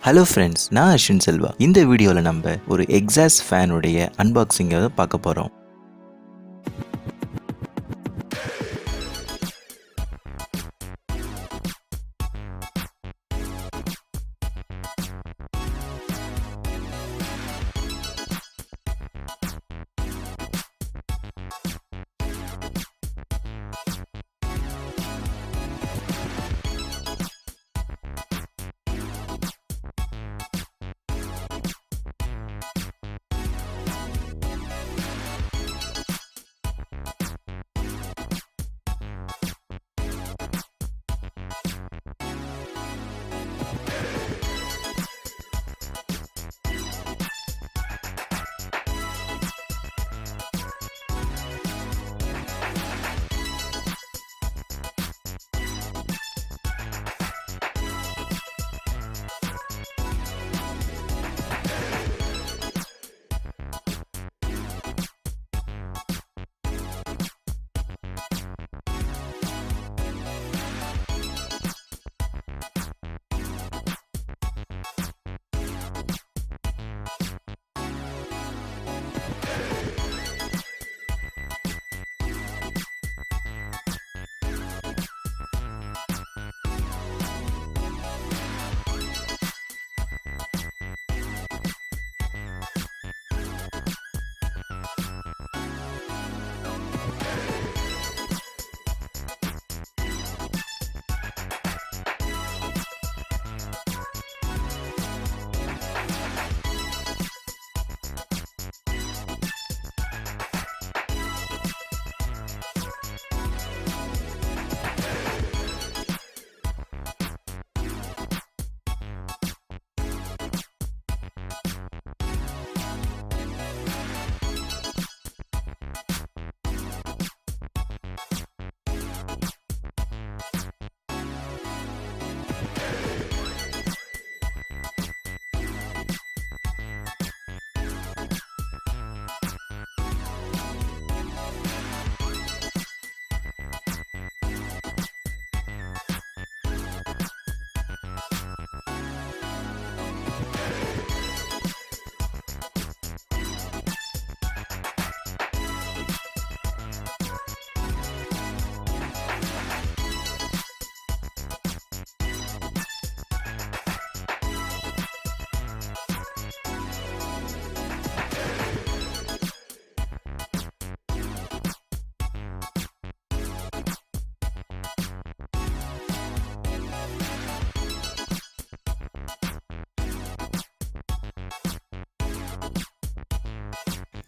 Hello friends, நான் அஸ்வின் செல்வா. இந்த வீடியோவில் நம்ம ஒரு எக்ஸாஸ்ட் ஃபேனுடைய அன்பாக்சிங்கை பார்க்க போகிறோம்.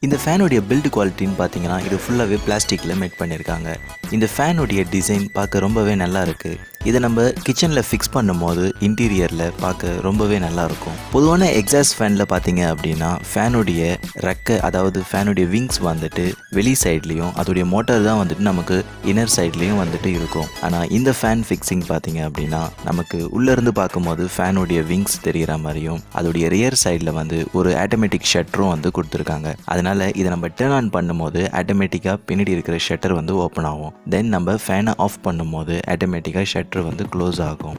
இந்த ஃபேனுடைய பில்டு குவாலிட்டின்னு பார்த்தீங்கன்னா, இது ஃபுல்லாகவே பிளாஸ்டிக்கில் மேட் பண்ணியிருக்காங்க. இந்த ஃபேனுடைய டிசைன் பார்க்க ரொம்பவே நல்லா இருக்குது. இதை நம்ம கிச்சனில் ஃபிக்ஸ் பண்ணும் போது இன்டீரியரில் பார்க்க ரொம்பவே நல்லாயிருக்கும். பொதுவான எக்ஸாஸ்ட் ஃபேனில் பார்த்தீங்க அப்படின்னா, ஃபேனுடைய ரெக்கை, அதாவது ஃபேனுடைய விங்ஸ் வந்துட்டு வெளி சைட்லேயும், அதோடைய மோட்டார் தான் வந்துட்டு நமக்கு இன்னர் சைட்லேயும் வந்துட்டு இருக்கும். ஆனால் இந்த ஃபேன் ஃபிக்ஸிங் பார்த்தீங்க அப்படின்னா, நமக்கு உள்ளேருந்து பார்க்கும்போது ஃபேனுடைய விங்ஸ் தெரிகிற மாதிரியும், அதோடைய ரியர் சைடில் வந்து ஒரு ஆட்டோமேட்டிக் ஷட்டரும் வந்து கொடுத்துருக்காங்க. அதனால் இதை நம்ம டர்ன் ஆன் பண்ணும்போது ஆட்டோமேட்டிக்காக பின்னாடி இருக்கிற ஷட்டர் வந்து ஓப்பன் ஆகும். தென் நம்ம ஃபேனை ஆஃப் பண்ணும்போது ஆட்டோமேட்டிக்காக ஷட்டர் வந்து க்ளோஸ் ஆகும்.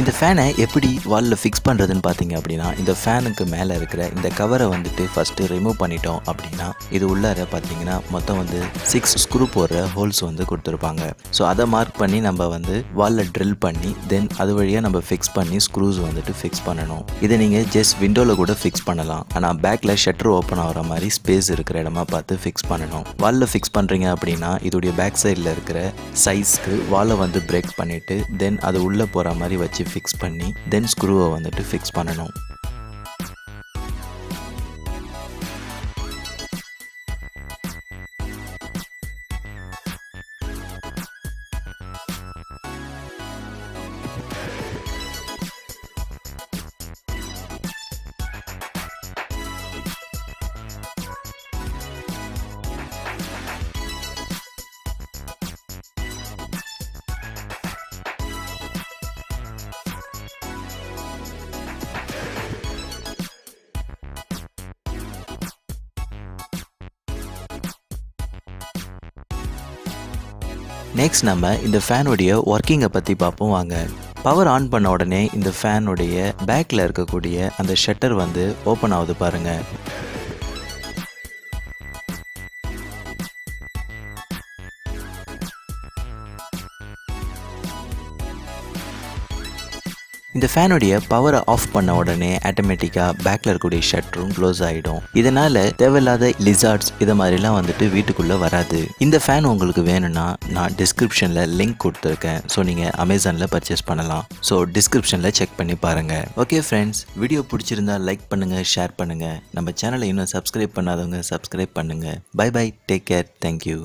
இந்த ஃபேனை எப்படி வாலில் ஃபிக்ஸ் பண்ணுறதுன்னு பார்த்தீங்க அப்படின்னா, இந்த ஃபேனுக்கு மேலே இருக்கிற இந்த கவரை வந்துட்டு ஃபஸ்ட்டு ரிமூவ் பண்ணிட்டோம் அப்படின்னா, இது உள்ளார பார்த்தீங்கன்னா மொத்தம் வந்து 6 ஸ்க்ரூ போடுற ஹோல்ஸ் வந்து கொடுத்துருப்பாங்க. ஸோ அதை மார்க் பண்ணி நம்ம வந்து வாலில் ட்ரில் பண்ணி தென் அது வழியாக நம்ம ஃபிக்ஸ் பண்ணி ஸ்க்ரூஸ் வந்துட்டு ஃபிக்ஸ் பண்ணணும். இதை நீங்கள் ஜஸ்ட் விண்டோவில் கூட ஃபிக்ஸ் பண்ணலாம். ஆனால் பேக்கில் ஷட்டர் ஓப்பன் ஆகிற மாதிரி ஸ்பேஸ் இருக்கிற இடமா பார்த்து ஃபிக்ஸ் பண்ணணும். வாலில் ஃபிக்ஸ் பண்ணுறீங்க அப்படின்னா இதோடைய பேக் சைடில் இருக்கிற சைஸ்க்கு வாலை வந்து பிரேக் பண்ணிவிட்டு தென் அது உள்ளே போகிற மாதிரி வச்சு ஃபிக்ஸ் பண்ணி தென் ஸ்க்ரூவை வந்துட்டு ஃபிக்ஸ் பண்ணணும். நெக்ஸ்ட் நம்ம இந்த ஃபேனுடைய ஒர்க்கிங்கை பற்றி பார்ப்போம் வாங்க. பவர் ஆன் பண்ண உடனே இந்த ஃபேனுடைய பேக்கில் இருக்கக்கூடிய அந்த ஷட்டர் வந்து ஓப்பன் ஆகுது பாருங்கள். இந்த ஃபேனுடைய பவரை ஆஃப் பண்ண உடனே ஆட்டோமேட்டிக்காக பேக்கில் இருக்கக்கூடிய ஷட்டரும் க்ளோஸ் ஆகிடும். இதனால் தேவையில்லாத லிசார்ட்ஸ் இதை மாதிரிலாம் வந்துட்டு வீட்டுக்குள்ளே வராது. இந்த ஃபேன் உங்களுக்கு வேணும்னா நான் டிஸ்கிரிப்ஷனில் லிங்க் கொடுத்துருக்கேன். ஸோ நீங்கள் அமேசானில் பர்ச்சேஸ் பண்ணலாம். ஸோ டிஸ்கிரிப்ஷனில் செக் பண்ணி பாருங்கள். ஓகே ஃப்ரெண்ட்ஸ், வீடியோ பிடிச்சிருந்தா லைக் பண்ணுங்கள், ஷேர் பண்ணுங்கள். நம்ம சேனலை இன்னும் சப்ஸ்கிரைப் பண்ணாதவங்க சப்ஸ்கிரைப் பண்ணுங்கள். Bye bye, take care, thank you.